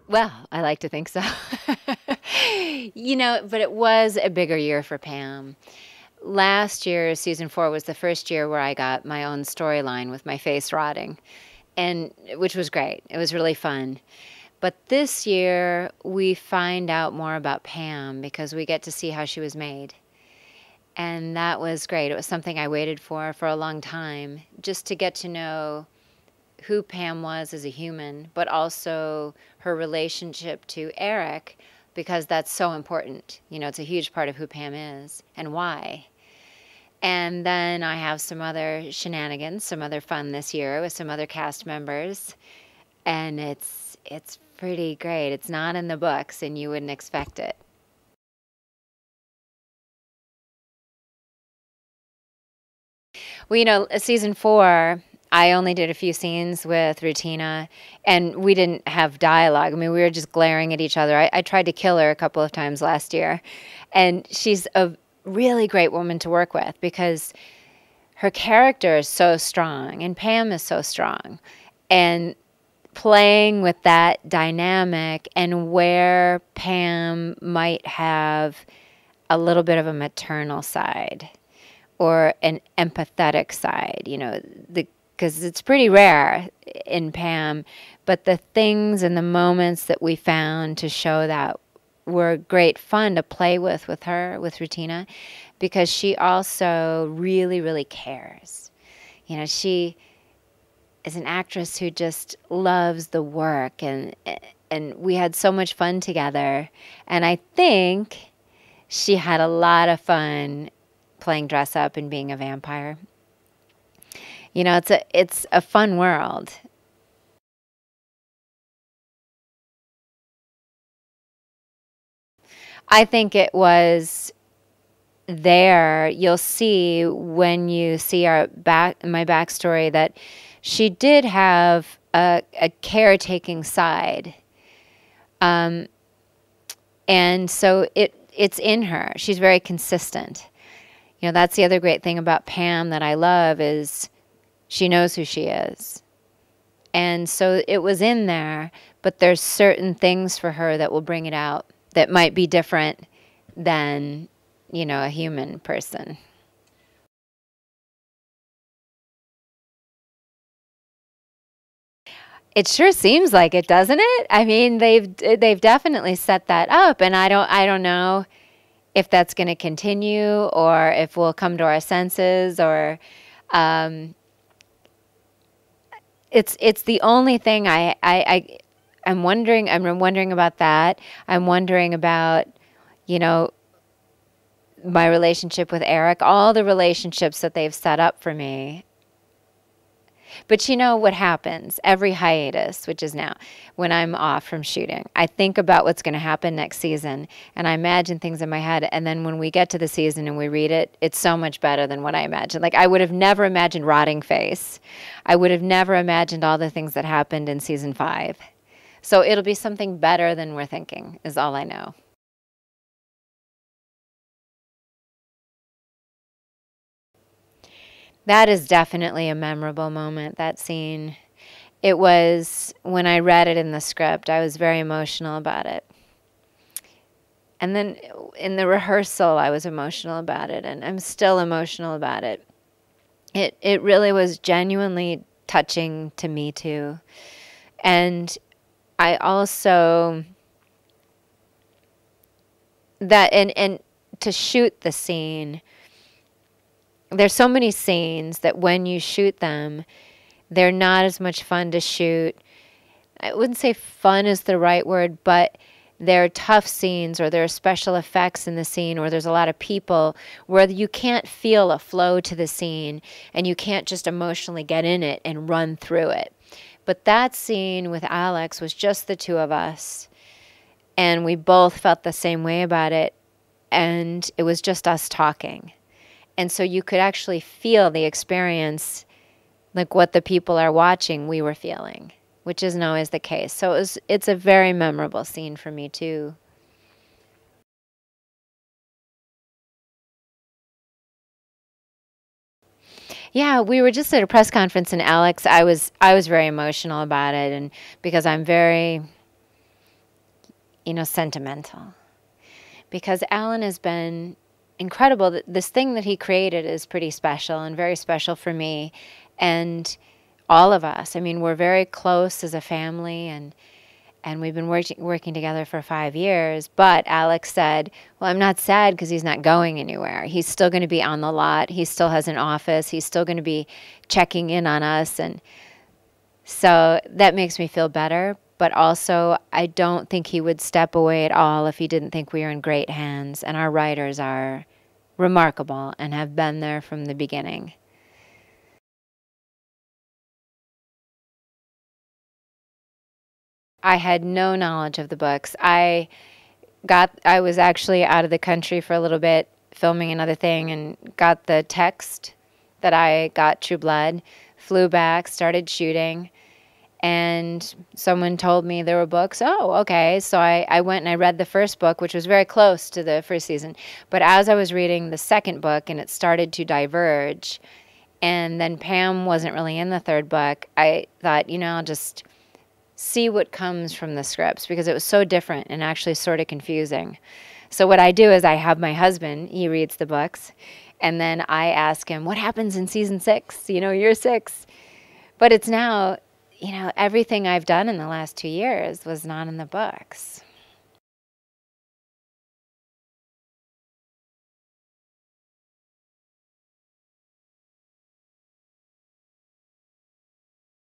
Well, I like to think so. But it was a bigger year for Pam. Last year, season 4 was the first year where I got my own storyline with my face rotting, and which was great. It was really fun. But this year, we find out more about Pam because we get to see how she was made. And that was great. It was something I waited for a long time, just to get to know who Pam was as a human, but also her relationship to Eric, because that's so important. It's a huge part of who Pam is and why. And then I have some other shenanigans, some other fun this year with some other cast members. And it's pretty great. It's not in the books, and you wouldn't expect it. Well, season 4, I only did a few scenes with Rutina, and we didn't have dialogue. I mean, we were just glaring at each other. I tried to kill her a couple of times last year, and she's a really great woman to work with because her character is so strong, and Pam is so strong. And playing with that dynamic and where Pam might have a little bit of a maternal side or an empathetic side, because it's pretty rare in Pam, but the things and the moments that we found to show that were great fun to play with her, with Rutina, because she also really, really cares. She is an actress who just loves the work, and we had so much fun together. And I think she had a lot of fun playing dress up and being a vampire. It's a fun world. I think it was there. You'll see when you see my backstory that she did have a caretaking side. And so it's in her. She's very consistent. That's the other great thing about Pam that I love is she knows who she is. And so it was in there, but there's certain things for her that will bring it out that might be different than, a human person. It sure seems like it, doesn't it? I mean, they've definitely set that up, and I don't know if that's going to continue or if we'll come to our senses, or it's the only thing I'm wondering. I'm wondering about that. I'm wondering about, my relationship with Eric, all the relationships that they've set up for me. But you know what happens every hiatus, which is now, when I'm off from shooting, I think about what's going to happen next season, and I imagine things in my head. And then when we get to the season and we read it, it's so much better than what I imagined. Like, I would have never imagined rotting face. I would have never imagined all the things that happened in season 5. So it'll be something better than we're thinking, is all I know. That is definitely a memorable moment, that scene. It was, when I read it in the script, I was very emotional about it. And then in the rehearsal, I was emotional about it, and I'm still emotional about it. It really was genuinely touching to me, too. And I also, and to shoot the scene, there's so many scenes that when you shoot them, they're not as much fun to shoot. I wouldn't say fun is the right word, but there are tough scenes, or there are special effects in the scene, or there's a lot of people where you can't feel a flow to the scene, and you can't just emotionally get in it and run through it. But that scene with Alex was just the two of us, and we both felt the same way about it, and it was just us talking. And so you could actually feel the experience, like what the people are watching we were feeling, which isn't always the case. So it's a very memorable scene for me, too. Yeah, we were just at a press conference, and Alex, I was very emotional about it, and because I'm very sentimental. Because Alan has been incredible. This thing that he created is pretty special and very special for me and all of us. I mean, we're very close as a family, and we've been working together for 5 years. But Alex said, well, I'm not sad because he's not going anywhere. He's still going to be on the lot. He still has an office. He's still going to be checking in on us. And so that makes me feel better. But also, I don't think he would step away at all if he didn't think we were in great hands. And our writers are remarkable and have been there from the beginning. I had no knowledge of the books. I was actually out of the country for a little bit filming another thing and got the text that I got True Blood, flew back, started shooting, and someone told me there were books. Oh, okay. So I went and I read the first book, which was very close to the first season. But as I was reading the second book and it started to diverge, and then Pam wasn't really in the third book, I thought, I'll just see what comes from the scripts, because it was so different and actually sort of confusing. So what I do is I have my husband, he reads the books, and then I ask him, what happens in season 6, year 6? But it's now, everything I've done in the last 2 years was not in the books.